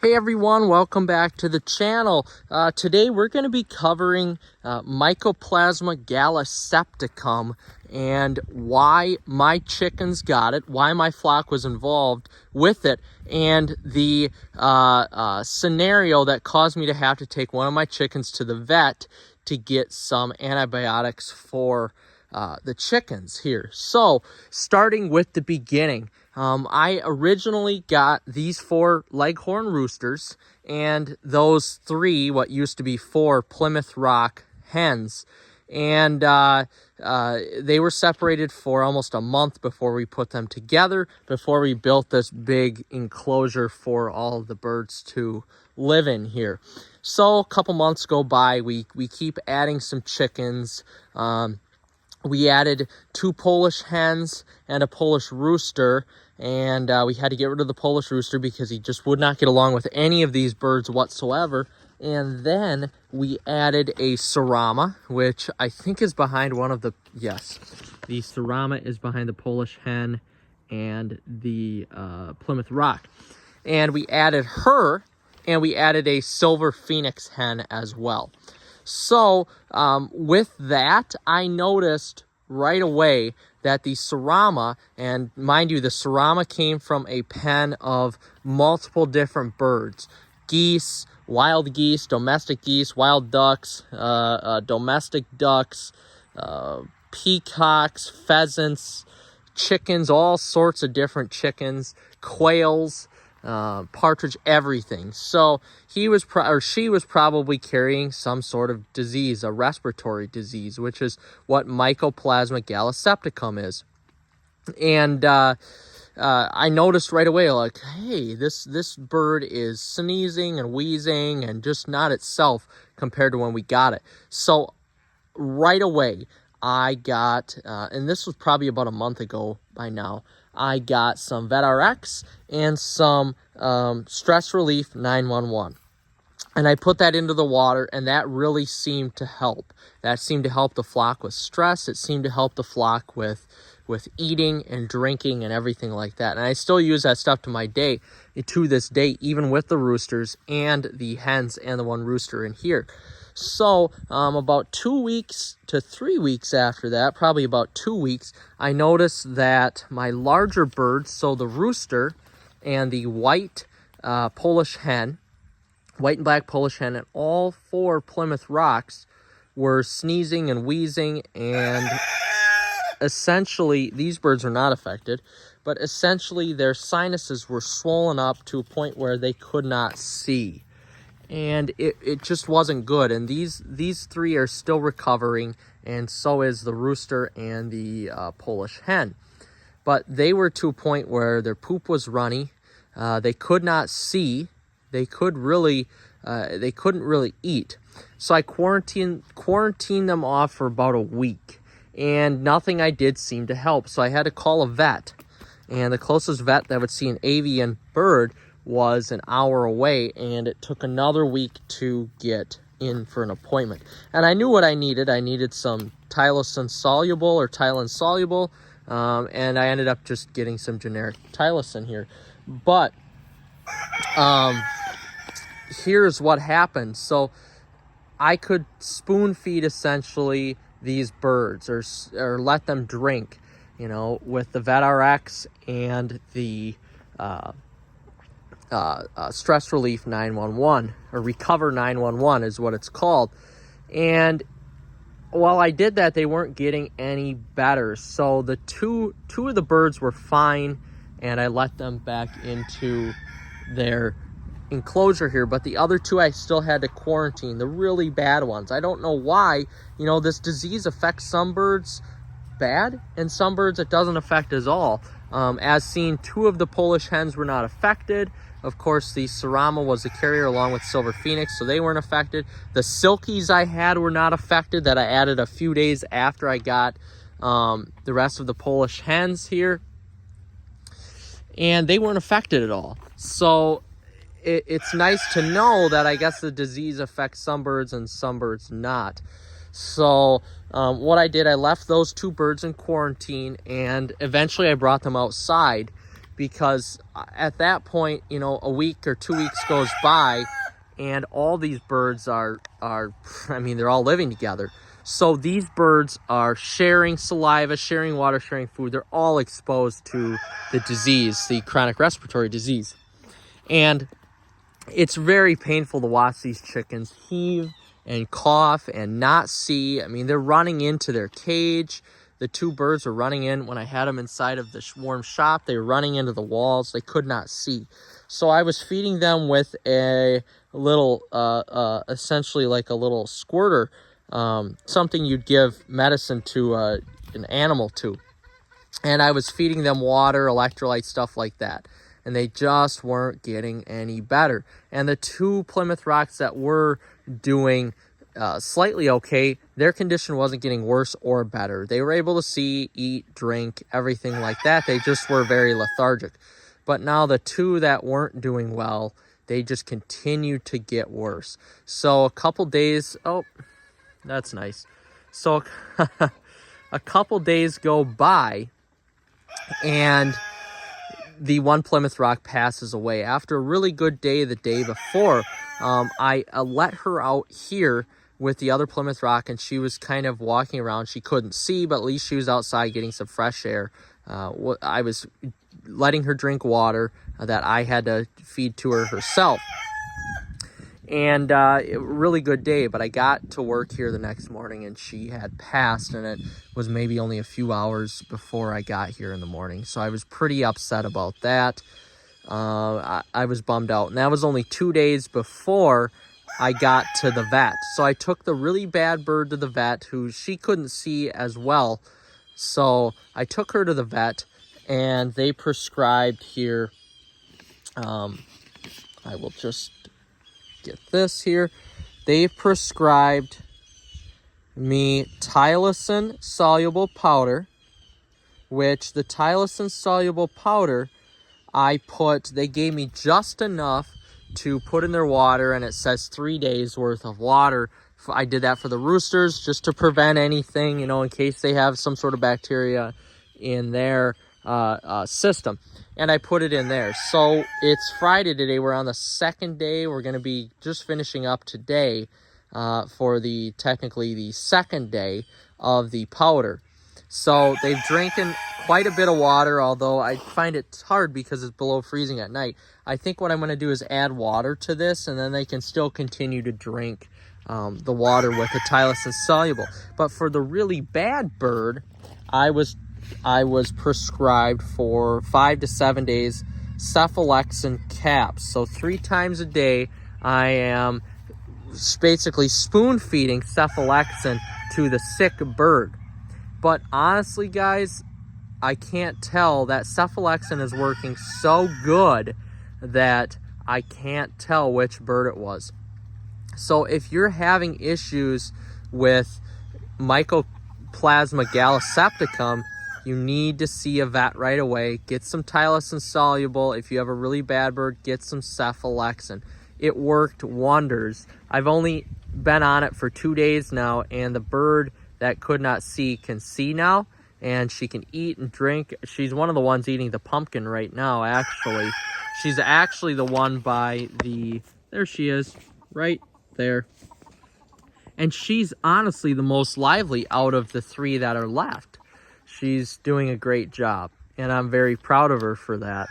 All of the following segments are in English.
Hey everyone, welcome back to the channel. Today we're going to be covering Mycoplasma Gallisepticum and why my chickens got it, why my flock was involved with it, and the scenario that caused me to have to take one of my chickens to the vet to get some antibiotics for the chickens here. So, starting with the beginning. I originally got these 4 leghorn roosters and those 3, what used to be 4 Plymouth Rock hens. And they were separated for almost a month before we put them together, before we built this big enclosure for all of the birds to live in here. So a couple months go by, we keep adding some chickens. We added 2 Polish hens and a Polish rooster, and we had to get rid of the Polish rooster because he just would not get along with any of these birds whatsoever. And then we added a Serama, which I think is behind one of the, yes, the Serama is behind the Polish hen and the Plymouth Rock. And we added her, and we added a Silver Phoenix hen as well. So with that, I noticed right away that the Serama, and mind you, the Serama came from a pen of multiple different birds: geese, wild geese, domestic geese, wild ducks, domestic ducks, peacocks, pheasants, chickens, all sorts of different chickens, quails, partridge, everything. So he was she was probably carrying some sort of disease, a respiratory disease, which is what Mycoplasma Gallisepticum is. And I noticed right away, like, hey, this bird is sneezing and wheezing and just not itself compared to when we got it. So right away, I got, and this was probably about a month ago by now, I got some VetRx and some Stress Relief 911. And I put that into the water, and that really seemed to help. That seemed to help the flock with stress. It seemed to help the flock with eating and drinking and everything like that. And I still use that stuff to this day, even with the roosters and the hens and the one rooster in here. So about 2 weeks to 3 weeks after that, probably about 2 weeks, I noticed that my larger birds, so the rooster and the white Polish hen, white and black Polish hen, and all 4 Plymouth Rocks were sneezing and wheezing, and essentially, these birds are not affected, but essentially their sinuses were swollen up to a point where they could not see. And it just wasn't good. And these 3 are still recovering, and so is the rooster and the Polish hen. But they were to a point where their poop was runny. They could not see. They couldn't really eat. So I quarantined them off for about a week, and nothing I did seemed to help. So I had to call a vet, and the closest vet that would see an avian bird was an hour away, and it took another week to get in for an appointment. And I knew what I needed. I needed some Tylosin soluble or Tylen soluble, and I ended up just getting some generic Tylosin here. But here's what happened. So I could spoon feed essentially these birds, or let them drink, with the VetRx and the Stress Relief 911, or Recover 911 is what it's called. And while I did that, they weren't getting any better. So the two of the birds were fine, and I let them back into their enclosure here, but the other 2 I still had to quarantine, the really bad ones. I don't know why. This disease affects some birds bad, and some birds it doesn't affect at all. As seen, 2 of the Polish hens were not affected. Of course, the Serama was the carrier along with Silver Phoenix, so they weren't affected. The Silkies I had were not affected, that I added a few days after I got the rest of the Polish hens here. And they weren't affected at all. So it's nice to know that I guess the disease affects some birds and some birds not. So what I did, I left those 2 birds in quarantine, and eventually I brought them outside because at that point, you know, a week or 2 weeks goes by, and all these birds are I mean, they're all living together. So these birds are sharing saliva, sharing water, sharing food. They're all exposed to the disease, the chronic respiratory disease. And it's very painful to watch these chickens heave and cough and not see. I mean, they're running into their cage. The two birds were running in. When I had them inside of the warm shop, they were running into the walls. They could not see. So I was feeding them with a little, essentially like a little squirter, something you'd give medicine to an animal to. And I was feeding them water, electrolyte, stuff like that. And they just weren't getting any better. And the two Plymouth Rocks that were doing slightly okay, their condition wasn't getting worse or better. They were able to see, eat, drink, everything like that. They just were very lethargic. But now the two that weren't doing well, they just continued to get worse. So a couple days, oh, that's nice. So a couple days go by, and the one Plymouth Rock passes away. After a really good day the day before, I let her out here with the other Plymouth Rock, and she was kind of walking around. She couldn't see, but at least she was outside getting some fresh air. I was letting her drink water that I had to feed to her herself. And really good day, but I got to work here the next morning and she had passed, and it was maybe only a few hours before I got here in the morning. So I was pretty upset about that. I was bummed out, and that was only 2 days before I got to the vet. So I took the really bad bird to the vet, who she couldn't see as well. So I took her to the vet, and they prescribed here, I will just get this here. They prescribed me tylosin soluble powder, which the tylosin soluble powder they gave me just enough to put in their water, and it says 3 days worth of water. I did that for the roosters just to prevent anything, you know, in case they have some sort of bacteria in their system. And I put it in there. So it's Friday today. We're on the second day. We're going to be just finishing up today for technically the second day of the powder. So they've drinking quite a bit of water, although I find it hard because it's below freezing at night. I think what I'm going to do is add water to this, and then they can still continue to drink the water with the tylosin soluble. But for the really bad bird, I was prescribed for 5 to 7 days cephalexin caps. So 3 times a day, I am basically spoon feeding cephalexin to the sick bird. But honestly, guys, I can't tell. That cephalexin is working so good that I can't tell which bird it was. So if you're having issues with Mycoplasma Gallisepticum, you need to see a vet right away. Get some tylosin soluble. If you have a really bad bird, get some cephalexin. It worked wonders. I've only been on it for 2 days now, and the bird that could not see can see now, and she can eat and drink. She's one of the ones eating the pumpkin right now, actually. She's actually the one by there she is, right there. And she's honestly the most lively out of the 3 that are left. She's doing a great job, and I'm very proud of her for that.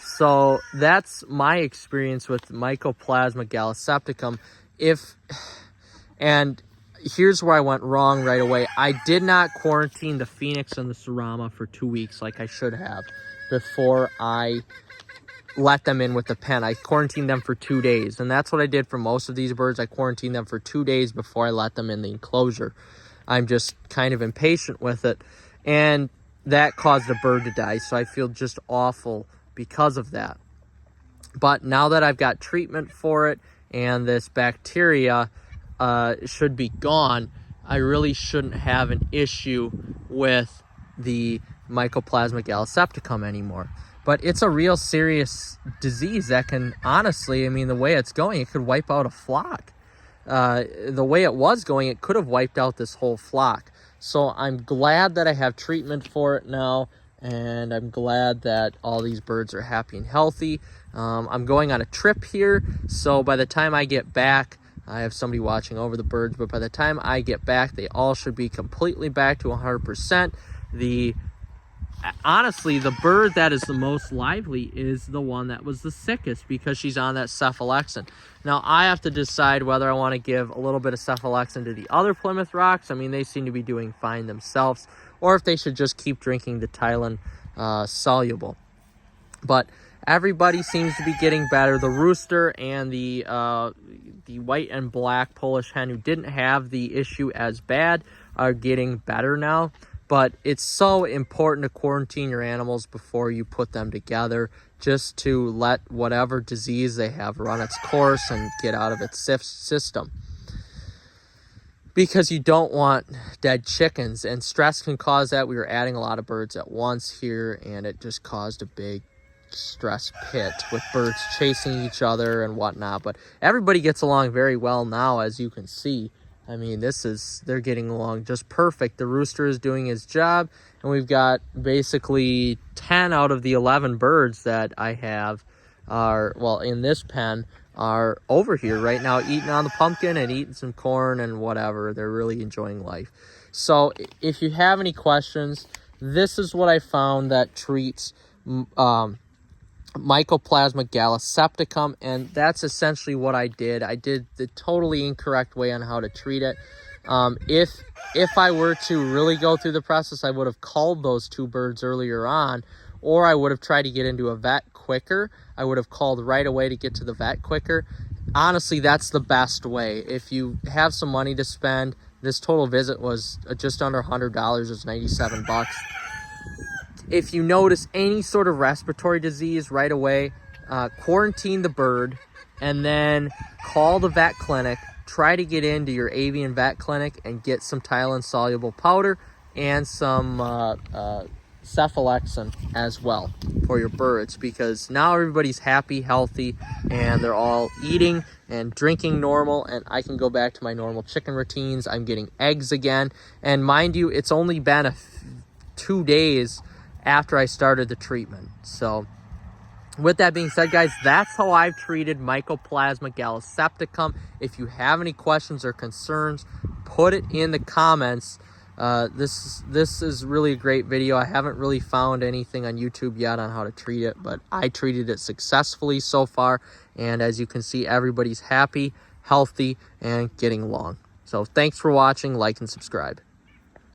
So that's my experience with Mycoplasma Gallisepticum. And here's where I went wrong right away. I did not quarantine the Phoenix and the Serama for 2 weeks like I should have before I let them in with the pen. I quarantined them for 2 days, and that's what I did for most of these birds. I quarantined them for 2 days before I let them in the enclosure. I'm just kind of impatient with it, and that caused a bird to die, so I feel just awful because of that. But now that I've got treatment for it and this bacteria should be gone, I really shouldn't have an issue with the Mycoplasma Gallisepticum anymore. But it's a real serious disease that can, honestly, I mean, the way it's going, it could wipe out a flock. The way it was going, it could have wiped out this whole flock. So I'm glad that I have treatment for it now, and I'm glad that all these birds are happy and healthy. I'm going on a trip here, so by the time I get back, I have somebody watching over the birds, but by the time I get back, they all should be completely back to 100%. Honestly, the bird that is the most lively is the one that was the sickest, because she's on that cephalexin. Now, I have to decide whether I want to give a little bit of cephalexin to the other Plymouth Rocks. I mean, they seem to be doing fine themselves, or if they should just keep drinking the Tylen soluble. But everybody seems to be getting better. The rooster and the white and black Polish hen, who didn't have the issue as bad, are getting better now. But it's so important to quarantine your animals before you put them together, just to let whatever disease they have run its course and get out of its system. Because you don't want dead chickens, and stress can cause that. We were adding a lot of birds at once here, and it just caused a big stress pit with birds chasing each other and whatnot. But everybody gets along very well now, as you can see. I mean, they're getting along just perfect. The rooster is doing his job, and we've got basically 10 out of the 11 birds that I have in this pen are over here right now eating on the pumpkin and eating some corn and whatever. They're really enjoying life. So if you have any questions, this is what I found that treats Mycoplasma Gallisepticum, and that's essentially what I did. I did the totally incorrect way on how to treat it. If I were to really go through the process, I would have culled those 2 birds earlier on, or I would have tried to get into a vet quicker. I would have called right away to get to the vet quicker. Honestly, that's the best way. If you have some money to spend, this total visit was just under $100. It was 97 bucks. If you notice any sort of respiratory disease right away, quarantine the bird, and then call the vet clinic. Try to get into your avian vet clinic and get some Tylen soluble powder and some cephalexin as well for your birds, because now everybody's happy, healthy, and they're all eating and drinking normal, and I can go back to my normal chicken routines. I'm getting eggs again, and mind you, it's only been 2 days after I started the treatment. So with that being said, guys, that's how I've treated Mycoplasma Gallisepticum. If you have any questions or concerns, put it in the comments. This is really a great video. I haven't really found anything on YouTube yet on how to treat it, but I treated it successfully so far. And as you can see, everybody's happy, healthy, and getting along. So thanks for watching. Like and subscribe.